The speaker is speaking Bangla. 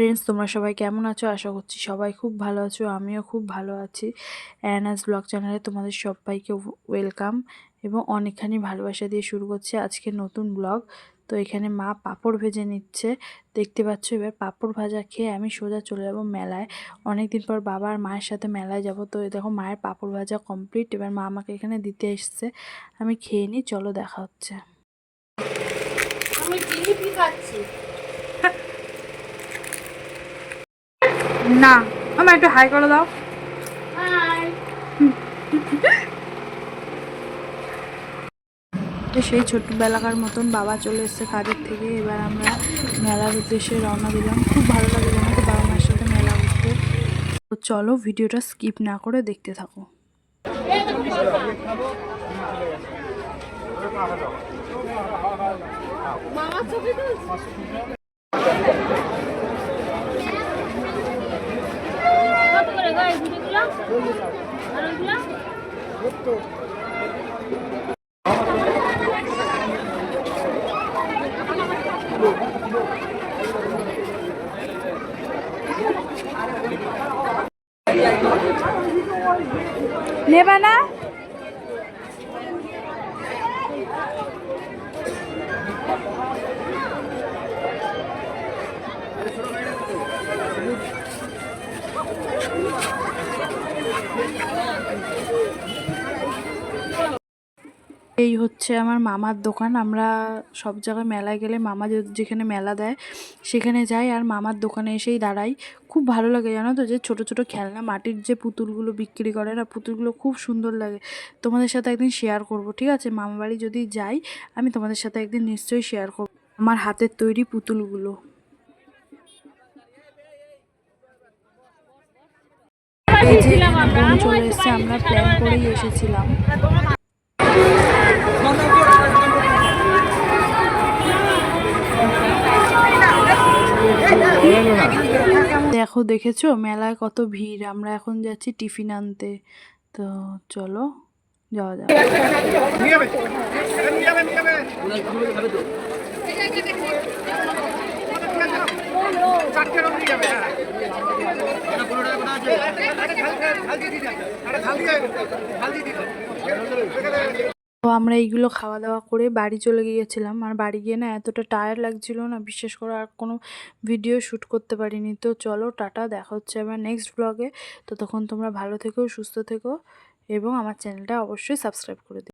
ফ্রেন্ডস, তোমরা সবাই কেমন আছো? আশা করছি সবাই খুব ভালো আছো। আমিও খুব ভালো আছি। অ্যানাজ ব্লগ চ্যানেলে তোমাদের সবাইকে ওয়েলকাম এবং অনেকখানি ভালোবাসা দিয়ে শুরু করছি আজকের নতুন ব্লগ। তো এখানে মা পাঁপড় ভেজে নিচ্ছে, দেখতে পাচ্ছ। এবার পাঁপড় ভাজা খেয়ে আমি সোজা চলে যাব মেলায়। অনেকদিন পর বাবা আর মায়ের সাথে মেলায় যাব। তো দেখো মায়ের পাঁপড় ভাজা কমপ্লিট। এবার মা আমাকে এখানে দিতে এসছে, আমি খেয়ে নিই। চলো, দেখা হচ্ছে। আমি জিলিপি খাচ্ছি। না, আমার একটু হাই করে দাও। হাই। সেই ছোট্টবেলাকার মতন বাবা চলে এসেছে কাজের থেকে। এবার আমরা মেলার উদ্দেশ্যে রওনা দিলাম। খুব ভালো লাগে জানো তো বাবা মায়ের সাথে মেলা ঘুরতে। তো চলো, ভিডিওটা স্কিপ না করে দেখতে থাকো। মামার ছবি তুলছি। কত করে গো এই ভিডিওগুলো? আর ওইগুলো? নেবা না? এই হচ্ছে আমার মামার দোকান। আমরা সব জায়গায় মেলায় গেলে মামা যেখানে মেলা দেয় সেখানে যাই, আর মামার দোকানে এসেই দাঁড়াই। খুব ভালো লাগে জানো তো, যে ছোট ছোট খেলনা মাটির যে পুতুলগুলো বিক্রি করে না, পুতুলগুলো খুব সুন্দর লাগে। তোমাদের সাথে একদিন শেয়ার করব, ঠিক আছে? মামা বাড়ি যদি যাই আমি তোমাদের সাথে একদিন নিশ্চয়ই শেয়ার করব আমার হাতের তৈরি পুতুলগুলো। এই যে এখানে বোন চলে এসেছে, আমরা প্ল্যান করেই এসেছিলাম। দেখেছো মেলায় কত ভিড়। আমরা এখন যাচ্ছি টিফিন আনতে। তো চলো যাওয়া যাক। তো আমরা এইগুলো খাওয়া দাওয়া করে বাড়ি চলে গিয়েছিলাম। আর বাড়ি গিয়ে না এতটা টায়ার্ড লাগছিল না, বিশেষ করে আর কোনো ভিডিও শ্যুট করতে পারিনি। তো চলো, টাটা, দেখা হচ্ছে আবার নেক্সট ব্লগে। তো তখন তোমরা ভালো থেকো, সুস্থ থেকো এবং আমার চ্যানেলটা অবশ্যই সাবস্ক্রাইব করে দিও।